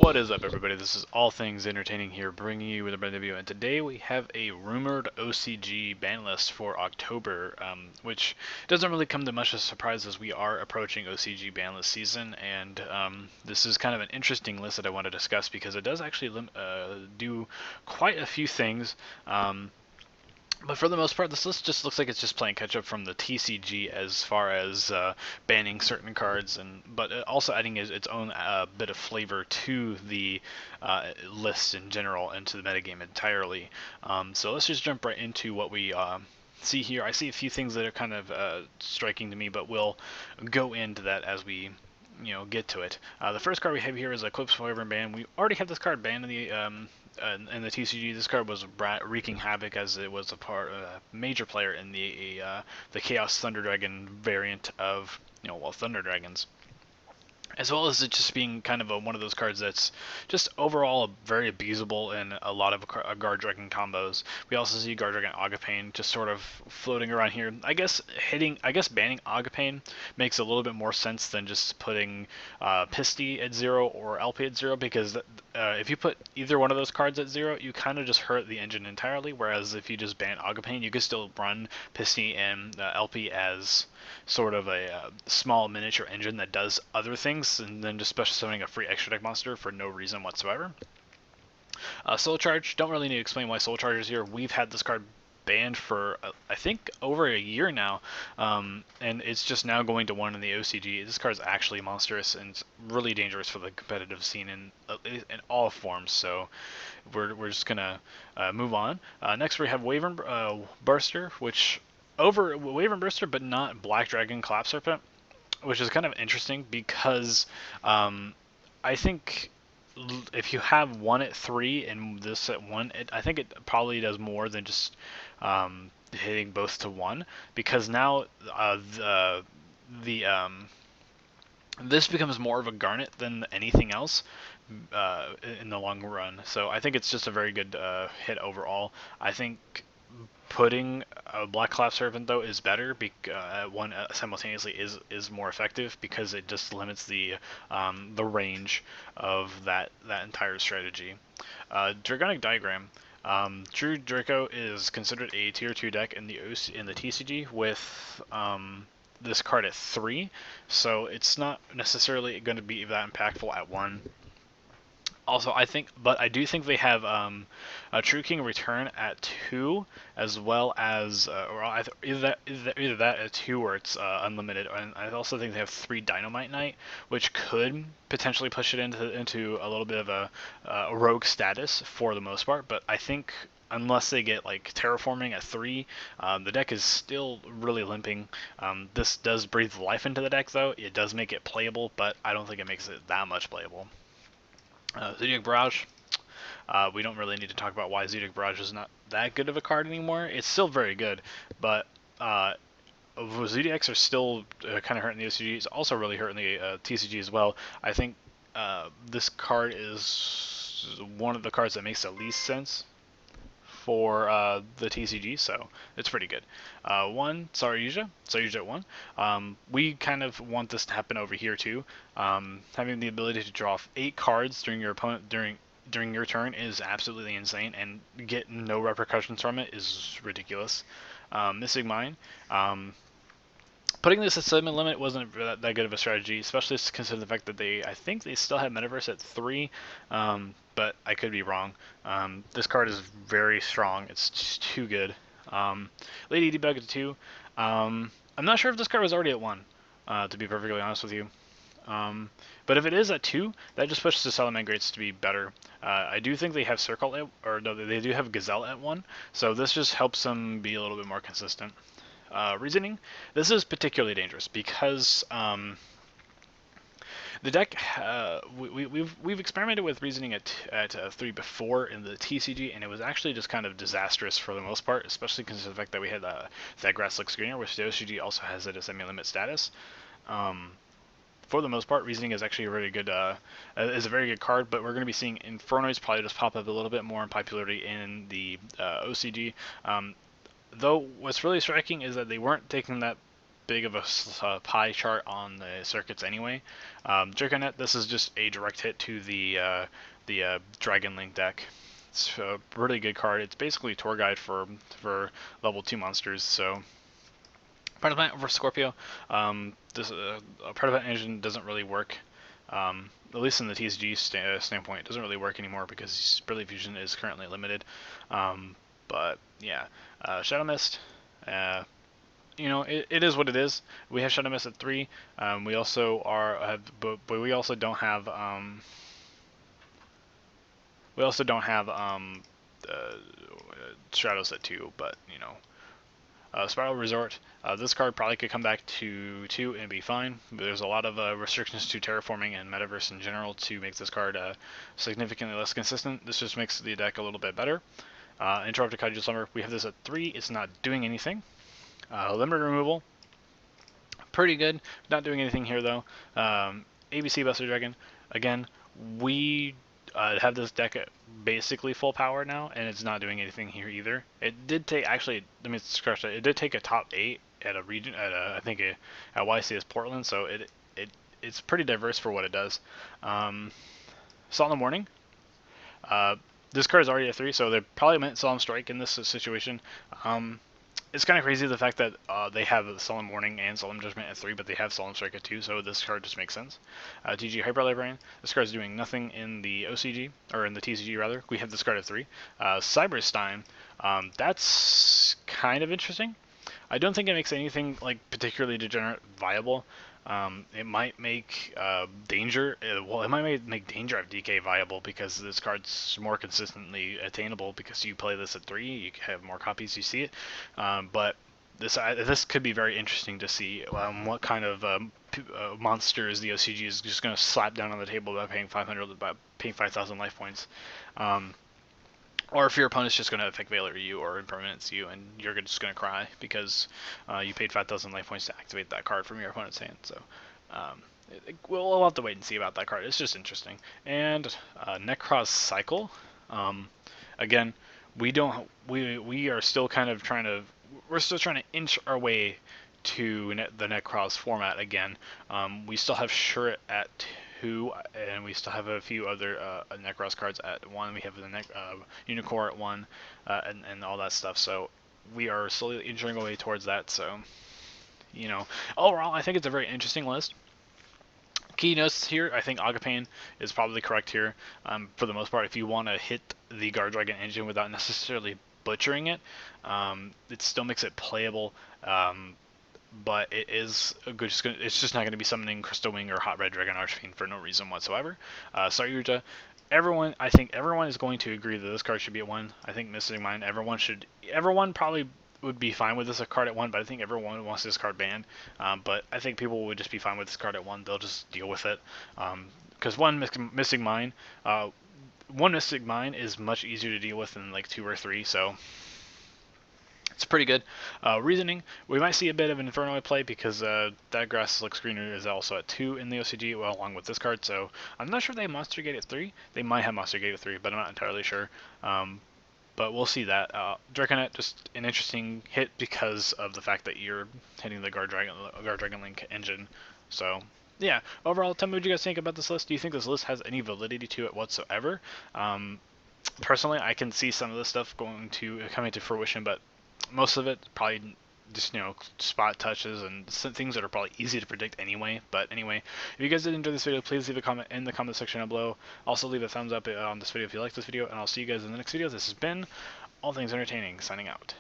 What is up, everybody? This is All Things Entertaining here, bringing you with a brand new video, and today we have a rumored OCG ban list for October, which doesn't really come to much of a surprise as we are approaching OCG ban list season, and this is kind of an interesting list that I want to discuss because it does actually do quite a few things. But for the most part, this list just looks like it's just playing catch up from the TCG as far as banning certain cards, but also adding its own bit of flavor to the list in general and to the metagame entirely. So let's just jump right into what we see here. I see a few things that are kind of striking to me, but we'll go into that as we get to it. The first card we have here is Eclipse Wyvern ban. We already have this card banned in the TCG. This card was wreaking havoc as it was a major player in the Chaos Thunder Dragon variant of Thunder Dragons, as well as it just being kind of one of those cards that's just overall very abusable in a lot of Guard Dragon combos. We also see Guard Dragon Agapane just sort of floating around here. I guess banning Agapane makes a little bit more sense than just putting Pisty at 0 or LP at 0, because if you put either one of those cards at 0, you kind of just hurt the engine entirely, whereas if you just ban Agapane, you can still run Pisty and LP as sort of a small miniature engine that does other things, and then just special summoning a free extra deck monster for no reason whatsoever. Soul Charge, don't really need to explain why Soul Charge is here. We've had this card banned for I think over a year now, and it's just now going to 1 in the OCG. This card is actually monstrous and it's really dangerous for the competitive scene in all forms. So we're just gonna move on. Next we have Wyvern Burster, which over Wyvern Burster, but not Black Dragon Collapse Serpent, which is kind of interesting because I think if you have one at 3 and this at 1, I think it probably does more than just hitting both to 1, because now this becomes more of a Garnet than anything else in the long run. So I think it's just a very good hit overall. I think putting a Black Collapse Serpent though is better. One simultaneously is more effective because it just limits the range of that entire strategy. Dragonic Diagram. True Draco is considered a tier 2 deck in the TCG with this card at 3, so it's not necessarily going to be that impactful at 1. Also, I do think they have a True King Return at 2, as well as, either that at 2 or it's unlimited. And I also think they have 3 Dynamite Knight, which could potentially push it into a little bit of a rogue status for the most part. But I think unless they get like Terraforming at 3, the deck is still really limping. This does breathe life into the deck, though. It does make it playable, but I don't think it makes it that much playable. Zodiac Barrage. We don't really need to talk about why Zodiac Barrage is not that good of a card anymore. It's still very good, but Zodiacs are still kind of hurting the OCG. It's also really hurting the TCG as well. I think this card is one of the cards that makes the least sense for the TCG, so it's pretty good. 1, Yugioh at 1. We kind of want this to happen over here too. Having the ability to draw 8 cards during your opponent during your turn is absolutely insane, and get no repercussions from it is ridiculous. Missing Mine. Putting this at 7 limit wasn't that good of a strategy, especially considering the fact that I think they still have Metaverse at 3, but I could be wrong. This card is very strong. It's just too good. Lady Debug at 2. I'm not sure if this card was already at 1, to be perfectly honest with you. But if it is at 2, that just pushes the Salamangreats to be better. I do think they have they do have Gazelle at 1, so this just helps them be a little bit more consistent. Reasoning. This is particularly dangerous because the deck we've experimented with Reasoning at 3 before in the TCG, and it was actually just kind of disastrous for the most part, especially considering the fact that we had that Grass Looks Greener, which the OCG also has at a semi-limit status. For the most part, Reasoning is actually a very good card, but we're going to be seeing Infernoids probably just pop up a little bit more in popularity in the OCG. Though what's really striking is that they weren't taking that big of a pie chart on the circuits anyway. Draconet, this is just a direct hit to the Dragon Link deck. It's a really good card. It's basically a tour guide for level 2 monsters. So part event over Scorpio. This part event engine doesn't really work. At least in the TCG standpoint, it doesn't really work anymore because Brilliant Fusion is currently limited. But yeah, Shadow Mist. You know, it is what it is. We have Shadow Mist at 3. We also but we also don't have Shadows at 2. But you know, Spiral Resort. This card probably could come back to 2 and be fine. But there's a lot of restrictions to terraforming and metaverse in general to make this card significantly less consistent. This just makes the deck a little bit better. Interrupted Kaiju Slumber. We have this at 3. It's not doing anything. Limited removal. Pretty good. Not doing anything here though. ABC Buster Dragon. Again, we have this deck at basically full power now, and it's not doing anything here either. It did take, actually, let me scratch that. It did take a top 8 at a region, I think at YCS Portland, so it's pretty diverse for what it does. Solemn Warning. This card is already at 3, so they probably meant Solemn Strike in this situation. It's kind of crazy the fact that they have Solemn Warning and Solemn Judgment at 3, but they have Solemn Strike at 2, so this card just makes sense. TG Hyper Librarian. This card is doing nothing in the OCG, or in the TCG rather. We have this card at 3. cyber-stein. That's kind of interesting. I don't think it makes anything like particularly degenerate viable. It might make Danger, well, it might make Danger of DK viable because this card's more consistently attainable because you play this at 3, you have more copies, you see it. But this could be very interesting to see what kind of monsters the OCG is just going to slap down on the table by paying 5,000 life points. Or if your opponent's just going to Effect Veiler you or Impermanence you, and you're just going to cry because you paid 5,000 life points to activate that card from your opponent's hand. So we'll have to wait and see about that card. It's just interesting. And Necros Cycle. Again, we are still kind of we're still trying to inch our way to the Necros format again. We still have Shuret at 2, and we still have a few other Necros cards at 1. We have the Unicorn at 1, and all that stuff. So we are slowly inching our way towards that. So, you know, overall, I think it's a very interesting list. Key notes here, I think Agapane is probably correct here for the most part. If you want to hit the Guard Dragon engine without necessarily butchering it, it still makes it playable. But it is good. It's just not going to be summoning Crystal Wing or Hot Red Dragon Archfiend for no reason whatsoever. Saryuja, I think everyone is going to agree that this card should be at 1. I think Mystic Mind, everyone probably would be fine with this card at 1, but I think everyone wants this card banned. But I think people would just be fine with this card at 1. They'll just deal with it. Because one Mystic Mind is much easier to deal with than like 2 or 3. So it's pretty good. Reasoning, we might see a bit of an Inferno play because that Grass Slick Screener is also at 2 in the OCG, well, along with this card, so I'm not sure they have Monster Gate at 3. They might have Monster Gate at 3, but I'm not entirely sure. But we'll see that. Draconet, just an interesting hit because of the fact that you're hitting the Guard Dragon Link engine. So, yeah, overall, tell me what you guys think about this list. Do you think this list has any validity to it whatsoever? Personally, I can see some of this stuff coming to fruition, but most of it probably just, spot touches and things that are probably easy to predict anyway. But anyway, if you guys did enjoy this video, please leave a comment in the comment section down below. Also leave a thumbs up on this video if you like this video, and I'll see you guys in the next video. This has been All Things Entertaining, signing out.